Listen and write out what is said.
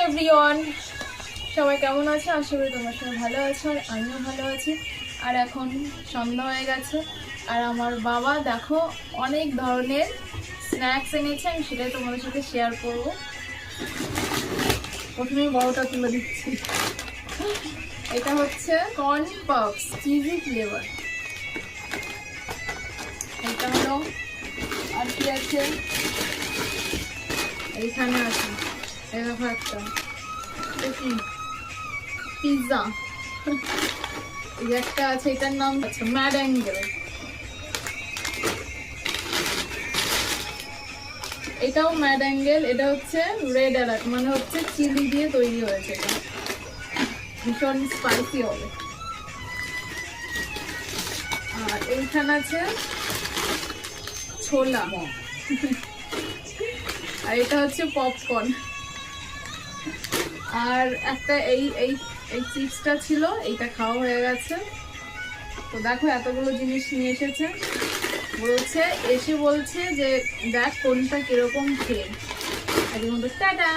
Everyone, সবাই কেমন আছো? আশা করি তোমার সবাই ভালো আছো আর আমিও ভালো আছি। আর এখন সন্ধ্যা হয়ে গেছে আর আমার বাবা দেখো অনেক ধরনের স্ন্যাক্স এনেছে, আমি সেটাই তোমাদের সাথে শেয়ার করব। প্রথমে বড়টা তুলে দিচ্ছি। এটা হচ্ছে কর্ন পাফস চিজি ফ্লেভার। এটা হলো আর কি আছে এইখানে আছে, এই দেখো একটা কি পিৎজা, এই একটা আছে, এটার নাম আছে ম্যাড অ্যাঙ্গেল। এটাও ম্যাড অ্যাঙ্গেল, এটা হচ্ছে রেড অ্যালার্ট, মানে হচ্ছে চিলি দিয়ে তৈরি হয়েছে, এটা ভীষণ স্পাইসি হবে। আর এইখানে আছে ছোলা, আর এটা হচ্ছে পপকর্ন। আর একটা এই এই এই চিপসটা ছিল, এইটা খাওয়া হয়ে গেছে। তো দেখো এতগুলো জিনিস নিয়ে এসেছে, বলছে যে দেখ কোনটা কিরকম খেয়ে। আজকের মতো টাটা।